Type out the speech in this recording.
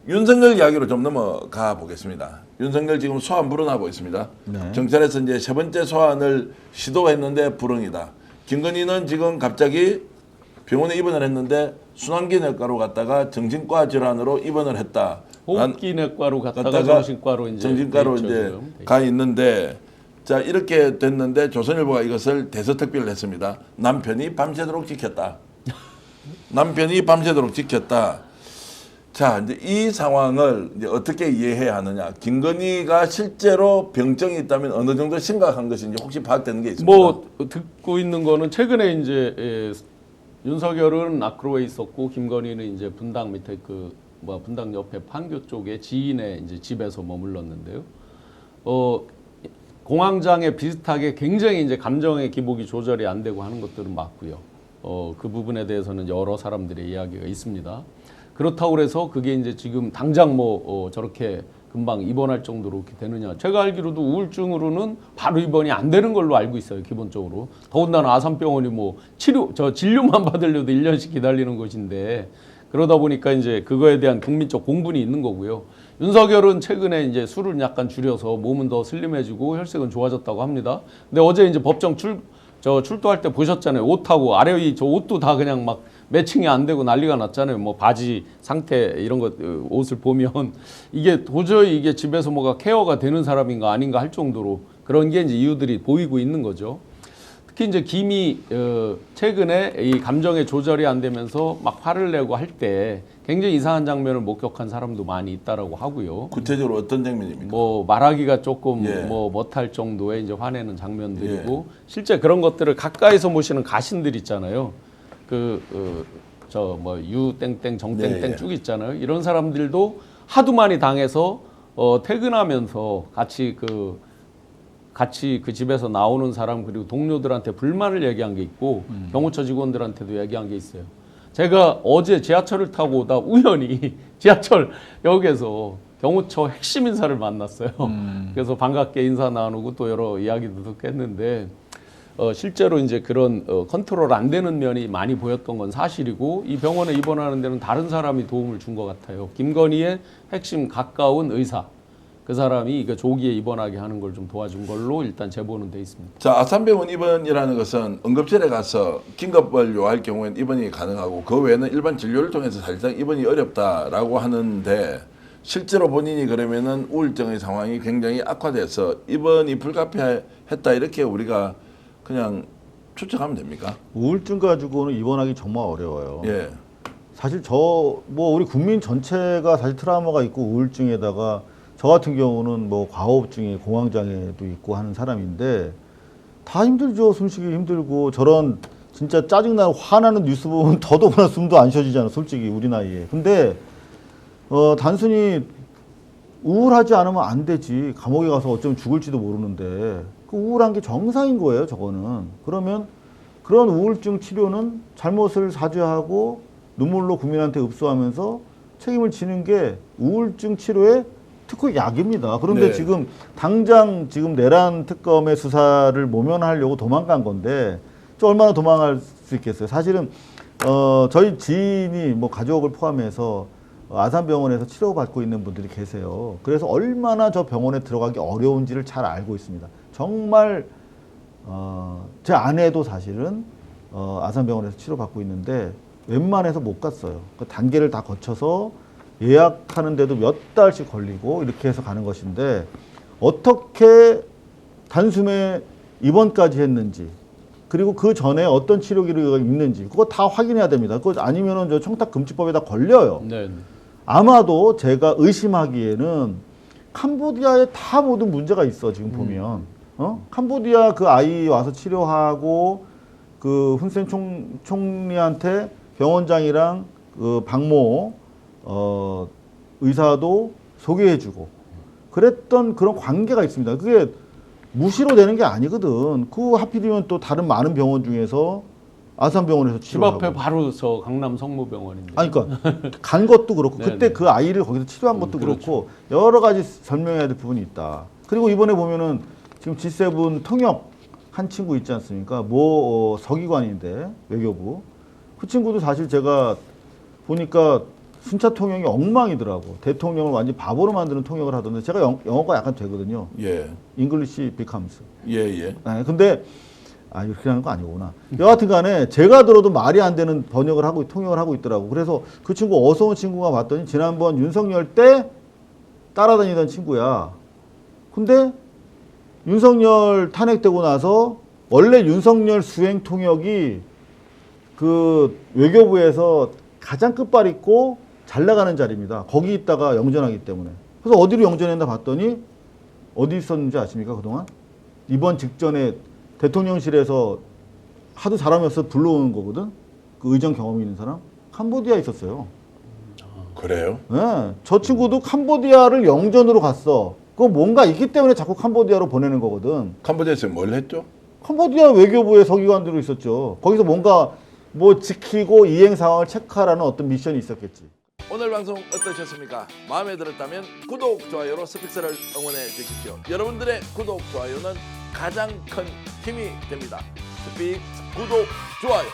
윤석열 이야기로 좀 넘어가 보겠습니다. 윤석열 지금 소환 불응하고 있습니다. 네. 경찰에서 이제 세 번째 소환을 시도했는데 불응이다. 김건희는 지금 갑자기 병원에 입원을 했는데 순환기내과로 갔다가 정신과 질환으로 입원을 했다. 호흡기내과로 갔다가 정신과로 이제 정신과로 이제 가 있는데 자 이렇게 됐는데 조선일보가 이것을 대서특필을 했습니다. 남편이 밤새도록 지켰다. 남편이 밤새도록 지켰다. 자 이제 이 상황을 이제 어떻게 이해해야 하느냐? 김건희가 실제로 병증이 있다면 어느 정도 심각한 것인지 혹시 파악되는 게 있습니까? 뭐 듣고 있는 거는 최근에 이제 윤석열은 아크로에 있었고 김건희는 이제 분당 밑에 분당 옆에 판교 쪽에 지인의 이제 집에서 머물렀는데요. 공황장애 비슷하게 굉장히 이제 감정의 기복이 조절이 안 되고 하는 것들은 맞고요. 그 부분에 대해서는 여러 사람들의 이야기가 있습니다. 그렇다고 그래서 그게 이제 지금 당장 저렇게 금방 입원할 정도로 그렇게 되느냐. 제가 알기로도 우울증으로는 바로 입원이 안 되는 걸로 알고 있어요. 기본적으로. 더군다나 아산병원이 뭐 진료만 받으려도 1년씩 기다리는 것인데 그러다 보니까 이제 그거에 대한 국민적 공분이 있는 거고요. 윤석열은 최근에 이제 술을 약간 줄여서 몸은 더 슬림해지고 혈색은 좋아졌다고 합니다. 근데 어제 이제 법정 출두할 때 보셨잖아요. 옷하고 아래 위 저 옷도 다 그냥 막 매칭이 안 되고 난리가 났잖아요. 뭐 바지 상태 이런 것 옷을 보면 이게 도저히 이게 집에서 뭐가 케어가 되는 사람인가 아닌가 할 정도로 그런 게 이제 이유들이 보이고 있는 거죠. 특히 이제 김이 최근에 이 감정의 조절이 안 되면서 막 화를 내고 할 때 굉장히 이상한 장면을 목격한 사람도 많이 있다라고 하고요. 구체적으로 어떤 장면입니까? 뭐 말하기가 조금 예. 뭐 못할 정도의 이제 화내는 장면들이고 실제 그런 것들을 가까이서 보시는 가신들 있잖아요. 뭐 유땡땡 정땡땡 예. 쭉 있잖아요. 이런 사람들도 하도 많이 당해서 퇴근하면서 같이 그 집에서 나오는 사람 그리고 동료들한테 불만을 얘기한 게 있고 경호처 직원들한테도 얘기한 게 있어요. 제가 어제 지하철을 타고 오다 우연히 지하철역에서 경호처 핵심 인사를 만났어요. 그래서 반갑게 인사 나누고 또 여러 이야기도 듣고 했는데 실제로 이제 그런 컨트롤 안 되는 면이 많이 보였던 건 사실이고 이 병원에 입원하는 데는 다른 사람이 도움을 준 것 같아요. 김건희의 핵심 가까운 의사. 그 사람이 조기에 입원하게 하는 걸 좀 도와준 걸로 일단 제보는 돼 있습니다. 자, 아산병원 입원이라는 것은 응급실에 가서 긴급을 요할 경우에는 입원이 가능하고 그 외에는 일반 진료를 통해서 사실상 입원이 어렵다라고 하는데 실제로 본인이 그러면은 우울증의 상황이 굉장히 악화돼서 입원이 불가피했다 이렇게 우리가 그냥 추측하면 됩니까? 우울증 가지고는 입원하기 정말 어려워요. 예. 사실 우리 국민 전체가 사실 트라우마가 있고 우울증에다가 저 같은 경우는 뭐 과호흡증에 공황장애도 있고 하는 사람인데 다 힘들죠. 숨쉬기 힘들고 저런 진짜 짜증나고 화나는 뉴스 보면 더더구나 숨도 안 쉬어지잖아. 솔직히 우리 나이에. 근데 단순히 우울하지 않으면 안 되지. 감옥에 가서 어쩌면 죽을지도 모르는데 그 우울한 게 정상인 거예요. 저거는. 그러면 그런 우울증 치료는 잘못을 사죄하고 눈물로 국민한테 읍소하면서 책임을 지는 게 우울증 치료의 특허 약입니다. 그런데 네. 지금 당장 지금 내란 특검의 수사를 모면하려고 도망간 건데 얼마나 도망갈 수 있겠어요. 사실은 저희 지인이 뭐 가족을 포함해서 아산병원에서 치료받고 있는 분들이 계세요. 그래서 얼마나 저 병원에 들어가기 어려운지를 잘 알고 있습니다. 정말 제 아내도 사실은 아산병원에서 치료받고 있는데 웬만해서 못 갔어요. 그 단계를 다 거쳐서 예약하는데도 몇 달씩 걸리고 이렇게 해서 가는 것인데 어떻게 단숨에 입원까지 했는지 그리고 그 전에 어떤 치료 기록이 있는지 그거 다 확인해야 됩니다. 그거 아니면은 저 청탁금지법에 다 걸려요. 네. 아마도 제가 의심하기에는 캄보디아에 다 모든 문제가 있어 지금 보면 캄보디아 그 아이 와서 치료하고 그 훈센 총리한테 병원장이랑 그 박모 의사도 소개해주고 그랬던 그런 관계가 있습니다. 그게 무시로 되는 게 아니거든. 그 하필이면 또 다른 많은 병원 중에서 아산병원에서 집 치료하고. 앞에 바로 저 강남 성모병원인데. 아니 그러니까 간 것도 그렇고 네네. 그때 그 아이를 거기서 치료한 것도 그렇죠. 그렇고 여러 가지 설명해야 될 부분이 있다. 그리고 이번에 보면은 지금 G7 통역 한 친구 있지 않습니까? 서기관인데 외교부 그 친구도 사실 제가 보니까 순차 통역이 엉망이더라고. 대통령을 완전 바보로 만드는 통역을 하던데 제가 영어가 약간 되거든요. 예. 잉글리시 비캄스. 예, 예. 네, 근데 이렇게 하는 거 아니구나. 여하튼 간에 제가 들어도 말이 안 되는 번역을 하고 통역을 하고 있더라고. 그래서 그 친구 어서 온 친구가 봤더니 지난번 윤석열 때 따라다니던 친구야. 근데 윤석열 탄핵되고 나서 원래 윤석열 수행 통역이 그 외교부에서 가장 끝발 있고 잘 나가는 자리입니다. 거기 있다가 영전하기 때문에. 그래서 어디로 영전했나 봤더니 어디 있었는지 아십니까 그동안? 이번 직전에 대통령실에서 하도 사람이 없어서 불러오는 거거든. 그 의정 경험이 있는 사람. 캄보디아에 있었어요. 그래요? 네, 저 친구도 캄보디아를 영전으로 갔어. 그거 뭔가 있기 때문에 자꾸 캄보디아로 보내는 거거든. 캄보디아에서 뭘 했죠? 캄보디아 외교부에 서기관들로 있었죠. 거기서 뭔가 뭐 지키고 이행 상황을 체크하라는 어떤 미션이 있었겠지. 오늘 방송 어떠셨습니까? 마음에 들었다면 구독, 좋아요로 스픽스를 응원해 주십시오. 여러분들의 구독, 좋아요는 가장 큰 힘이 됩니다. 스픽 구독, 좋아요.